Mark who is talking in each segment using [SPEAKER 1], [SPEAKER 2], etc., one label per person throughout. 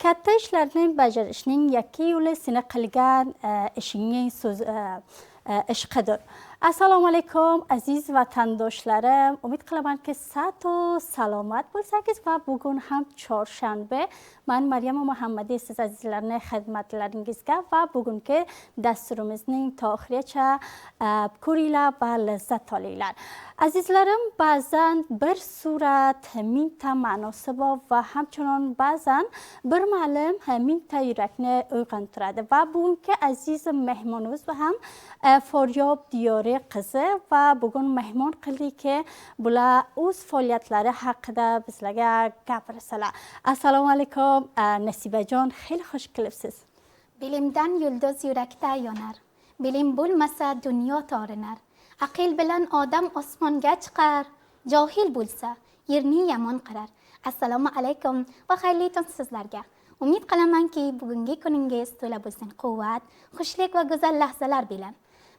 [SPEAKER 1] katta ishlarni bajarishning yakka yo'li seni qilgan ishingning ishqidir. Assalomu alaykum aziz vatandoshlarim. Umid qilamanki sağ و salomat bo'lsangiz va bugun ham chorshanba. Men Maryam Muhammadi siz azizlarning xizmatlaringizga va bugungi dasturimizning oxirigacha ko'ringlar va lazzat olinglar. Azizlarim, ba'zan bir surat mingta ma'nosi bor va hamchunon ba'zan bir ma'lum mingta yurakni uyg'ontiradi va bugungi aziz mehmonimiz ham Foryob Diyori qizi va bugun mehmon qildiki bular o'z faoliyatlari haqida bizlarga gapirsalar. Assalomu alaykum Nasibajon, xeyli xush kelibsiz.
[SPEAKER 2] Bilimdan yulduz yurakda yonar. Bilim bo'lmasa dunyo torinar. Aql bilan odam osmonga chiqar. Johil bo'lsa yerni yomon qirar. Assalomu alaykum va xayrli tong sizlarga. Umid qilamanki bugungi kuningiz to'la bo'lsin quvvat, xushlik va go'zal lahzalar bilan.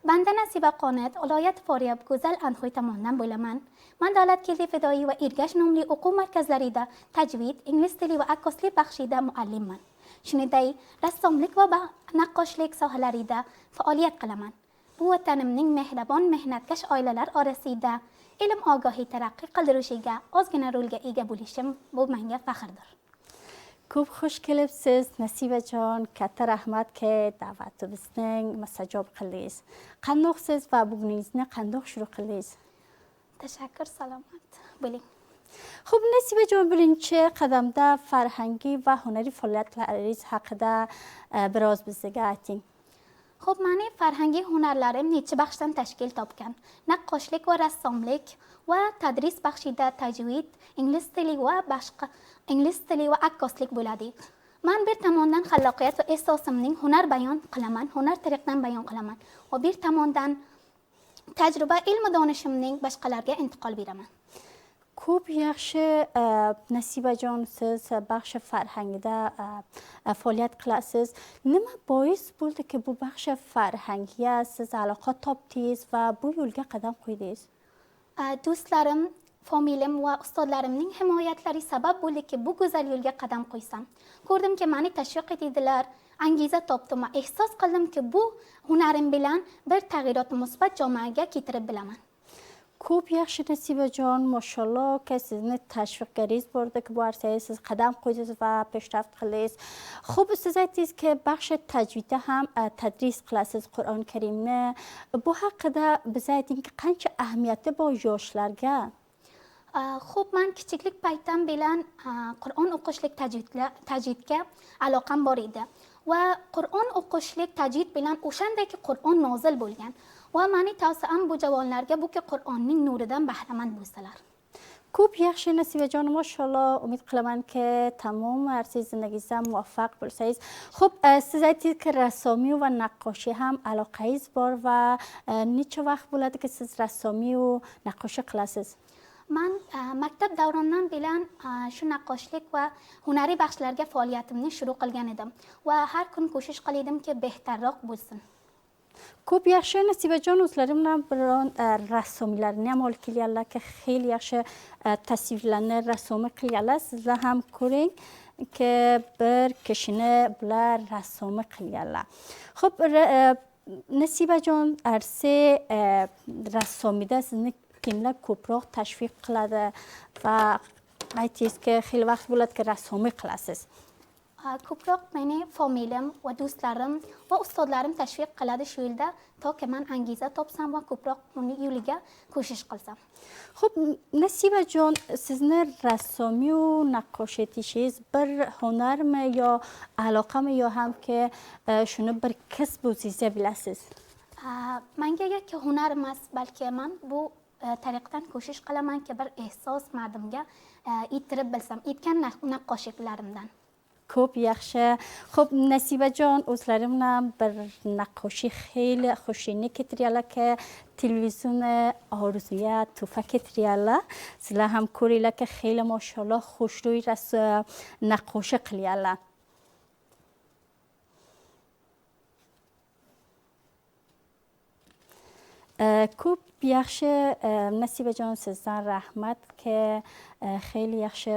[SPEAKER 2] Banda Nasiba Qonat, viloyat Foryob go'zal Anxoy tomonidan bo'laman. Men Davlat Keldi Fidoyi va Ergash nomli o'quv markazlarida tajvid, ingliz tili va akkoslik baxshida muallimman. Shuningdek, rassomlik va naqqoshlik sohalarida faoliyat qilaman. Bu vatanimning mehribon mehnatkash oilalar orasida ilm ogohi taraqqiy qildirishiga ozgina rolga ega bo'lishim bu menga faxrdir.
[SPEAKER 1] Ko'p xush kelibsiz Nasibajon, katta rahmatki da'vatimizning mustajab qildingiz. Qandoqsiz va buguningizni qandoq shuru qildingiz?
[SPEAKER 2] Tashakkur, salomat bo'ling.
[SPEAKER 1] Xo'p, Nasibajon, birinchi qadamda farhangiy va hunariy faoliyatlaringiz haqida biroz bizga ayting.
[SPEAKER 2] Xo'p, meni farhangiy hunarlarim necha baxshdan tashkil topgan. Naqqoshlik va rassomlik va tadris baxshida tajvid, ingliz tili va akkoslik bo'ladi. Men bir tomondan xalloqiyat va ehsosimning hunar bayon qilaman, hunar tariqdan bayon qilaman. Va bir tomondan tajriba, ilm donishimning boshqalarga intiqol beraman.
[SPEAKER 1] Ko'p yaxshi Nasibajon, siz baxshi farhangida faoliyat qilasiz. Nima bois bo'ldiki bu baxshi farhangga siz aloqa topdingiz va bu yo'lga qadam qo'ydingiz?
[SPEAKER 2] Do'stlarim, familiyam va ustozlarimning himoyatlari sabab bo'ldiki bu go'zal yo'lga qadam qo'ysam. Ko'rdimki meni tashviq etdilar, angiza topdim va ehsos qildimki bu hunarim bilan bir tag'yirotni musbat jamoaga keltirib bilaman.
[SPEAKER 1] Ko'p yaxshi Nasibajon, mashalloh, ki sizni tashviqgaringiz bordi-ki bu arsaga siz qadam qo'ydingiz va peshraft qildingiz. Xo'p, siz aytdingizki baxshi tajvidda ham tadris qilasiz Qur'oni Karimni. Bu haqida biz aytingki qancha ahamiyati bor yoshlarga?
[SPEAKER 2] Xo'p, men kichiklik paytdan bilan Qur'on o'qishlik tajvidga aloqam bor edi. Va Qur'on o'qishlik tajvid bilan o'shandagi Qur'on nozil bo'lgan. Va meni tavsiyam bu javonlarga buki Qur'onning nuridan bahramand bo'lsalar.
[SPEAKER 1] Ko'p yaxshi Nasibajon, mashalloh, umid qilamanki tamom arsiz zindagingizda muvaffaq bo'lsangiz. Xo'p, siz aytdingizki rassomiy va naqqoshi ham aloqangiz bor va necha vaqt bo'ladiki siz rassomiy va naqqoshi qilasiz?
[SPEAKER 2] Men maktab davrondan bilan shu naqqoshlik va hunariy baxshlarga faoliyatimni shuru qilgan edim va har kun ko'shish qildim-ki behtarroq bo'lsin.
[SPEAKER 1] Ko'p yaxshi Nasibajon, o'zlarim bilan biron rassomlarni ham olib kelganlarki xeyli yaxshi tasvirlarni rassomi qilganlar. Sizlar ham ko'ring ki bir kishini bular rassomi qilganlar. Xo'p, Nasibajon, arsi rassomida sizni kimlar ko'proq tashviq qiladi va aytdingizki xeyli vaqt bo'ladiki rassomi qilasiz?
[SPEAKER 2] Ko'proq meni familiyam va do'stlarim va ustozlarim tashviq qiladi shu yo'lda, toki men angiza topsam va ko'proq uni yo'liga ko'shish qilsam.
[SPEAKER 1] Xo'p, Nasibajon, sizni rassomiy va naqqosh etishingiz bir hunarmi yo aloqami yo hamki shuni bir kasb o'zingizga bilasiz?
[SPEAKER 2] Menga yakka hunar emas, balki men bu tariqdan ko'shish qilamanki bir ehsos mardimga yetirib bilsam, etgan naqqoshliklarimdan.
[SPEAKER 1] Ko'p yaxshi. Xo'p, Nasibajon, o'zlarim bilan bir naqqoshi xeyli xushini keltirganlarki televizionni orzuga tuhfa keltirganlar. Sizlar ham ko'ringlarki xeyli mashalloh xushro'y naqqoshi qilganlar. کوب یخش نصیب جان سزدن رحمت که خیلی یخش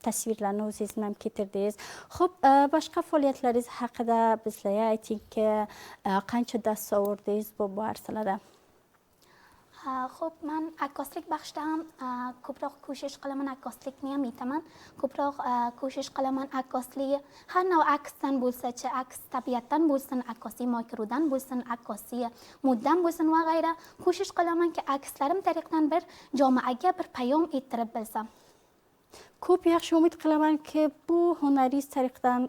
[SPEAKER 1] tasvirlarni o'zingiz ham keltirdingiz. Xo'p, boshqa faoliyatlaringiz haqida bizlarga ayting ki qancha dars ovurdingiz bu arsalarda?
[SPEAKER 2] خب من عکاسlik بخشida ham ko'proq ko'shish qilaman, akkoslikni ham aytaman. Ko'proq ko'shish qilaman akkoslik har nav aksdan bo'lsa-chi, aks tabiatdan bo'lsin, akkosiy makrodan bo'lsin, akkosiy moddan bo'lsin va g'ayra ko'shish qilamanki akslarim tariqdan bir jamoaga bir payom ettirib bilsam.
[SPEAKER 1] ko'p yaxshi umid qilamanki bu hunaringiz tariqdan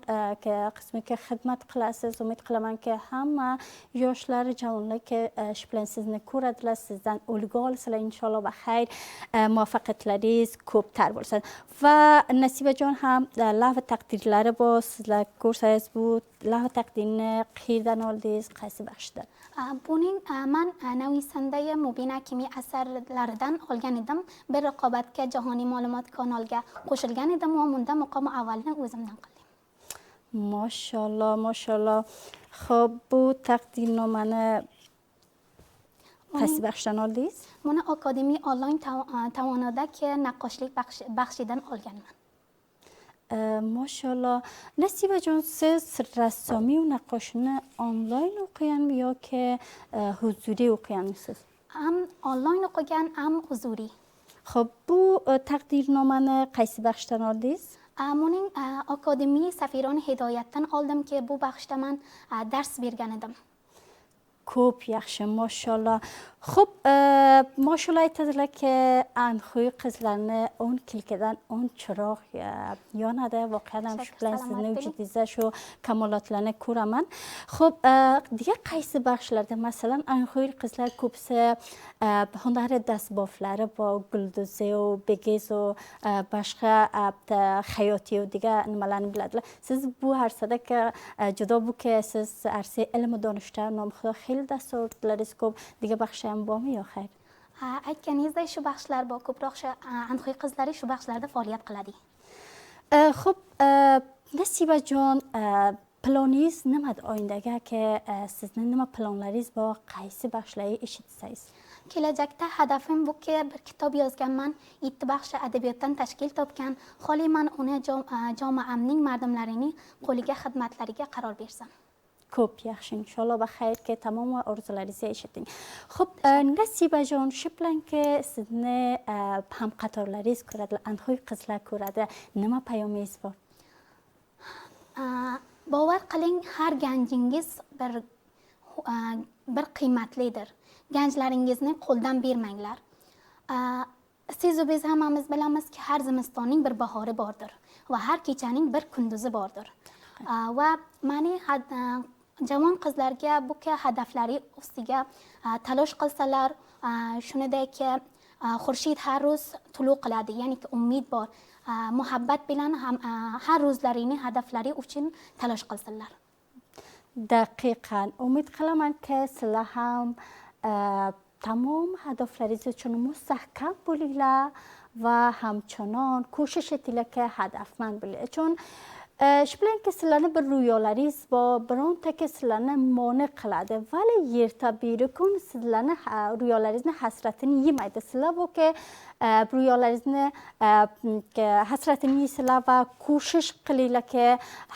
[SPEAKER 1] qismiga xizmat qilasiz. Umid qilamanki hamma yoshlar javonlar shu bilan sizni ko'radilar, sizdan ulgu olsalar inshaalloh va xayr muvaffaqiyatlaringiz ko'ptar bo'lsin. Va Nasibajon ham lavha taqdirlari bor. Sizlar ko'rsangiz bu lavha taqdirni qayerdan oldingiz, qaysi baxshida?
[SPEAKER 2] Buning man navisandayi Mubin Hakimiy asarlaridan olgan edim. Bir raqobatga jahoniy ma'lumot kanaliga qo'shilgan edim va bunda muqomi avvalni o'zimdan qildim.
[SPEAKER 1] Mashallah, mashallah. Xo'p, bu taqdimnomani qaysi baxshdan oldingiz?
[SPEAKER 2] Buni akademiya onlayn tomonidan naqqoshlik baxshidan olganman.
[SPEAKER 1] Mashallah. Nasibajon, siz rassomiy va naqqoshini onlayn o'qiganmi yoki huzuriy o'qiganmisiz?
[SPEAKER 2] Ham onlayn o'qigan, ham huzuriy.
[SPEAKER 1] Xo'p, bu taqdirnomani qaysi baxshdan oldingiz?
[SPEAKER 2] Buning akademiya Safironi Hidoyatdan oldimki, bu baxshda men dars bergan edim.
[SPEAKER 1] Ko'p yaxshi, mashallah. Xo'p, mashallah aytadilar-ki, Anxuy qizlarni 10 kilkadan 10 chiroq yonadi. Voqean ham shu bilan sizni vujudingizda shu kamolotlarni ko'raman. Xo'p, diga qaysi baxshlarda, masalan, Anxuy qizlar ko'psi hunari dasboflari bor, gulduzi va begiz va boshqa hayotiy dega nimalarni biladilar. Siz bu arsada juda buki siz arsa ilm va donishda nomxudo xil dasturlaringiz ko'p, diga baxsh ham bormi yo xayr?
[SPEAKER 2] Aytganingizdek shu baxshlar bor, ko'proq shu Anxuy qizlari shu baxshlarda faoliyat qiladi.
[SPEAKER 1] Xo'p, Nasibajon, planingiz nimada oyindaga ki sizni nima planlaringiz bor, qaysi baxshlarga eshitsangiz?
[SPEAKER 2] Kelajakda hadafim buki bir kitob yozganman, 7 baxshi adabiyotdan tashkil topgan. Xoli men uni jamoamning mardumlarining qo'liga xizmatlariga qaror bersam.
[SPEAKER 1] Ko'p yaxshi, inshaalloh va xayrga tamom orzularingizni eshiting. Xo'p, Nasibajon, shu bilanki sizni hamqatorlaringiz ko'radilar, Anxuy qizlar ko'radi. Nima payomingiz bor?
[SPEAKER 2] Bavar qiling, har ganjingiz bir qiymatlidir. Ganjlaringizni qo'ldan bermanglar. Siz va biz hammamiz bilamizki, har zimistonning bir bahori bordir va har kechaning bir kunduzi bordir. Va meni javoon qizlarga bu hadaflari ustiga talosh qilsalar, shunidek xurshid har ro'z tulu qiladi, ya'ni umid bor. Muhabbat bilan ham har ro'zlarining hadaflari uchun talosh qilsinlar.
[SPEAKER 1] Daqiqan, umid qilamanki sizlar ham tamom hadaflaringiz uchun mustahkam bo'linglar va hamchonon ko'shish etinglarki hadafmand bo'linglar. Chun shu bilanki sizlarni bir ro'yolaringiz bor, birontaki sizlarni moni qiladi. Vali yerta bir kun sizlarni ro'yolaringizni hasratini yemaydi. Sizlar buki ro'yolaringizni hasratini yeysizlar va ko'shish qilinglarki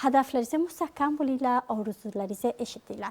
[SPEAKER 1] hadaflaringizga mustahkam bo'linglar, orzularingizni eshitinglar.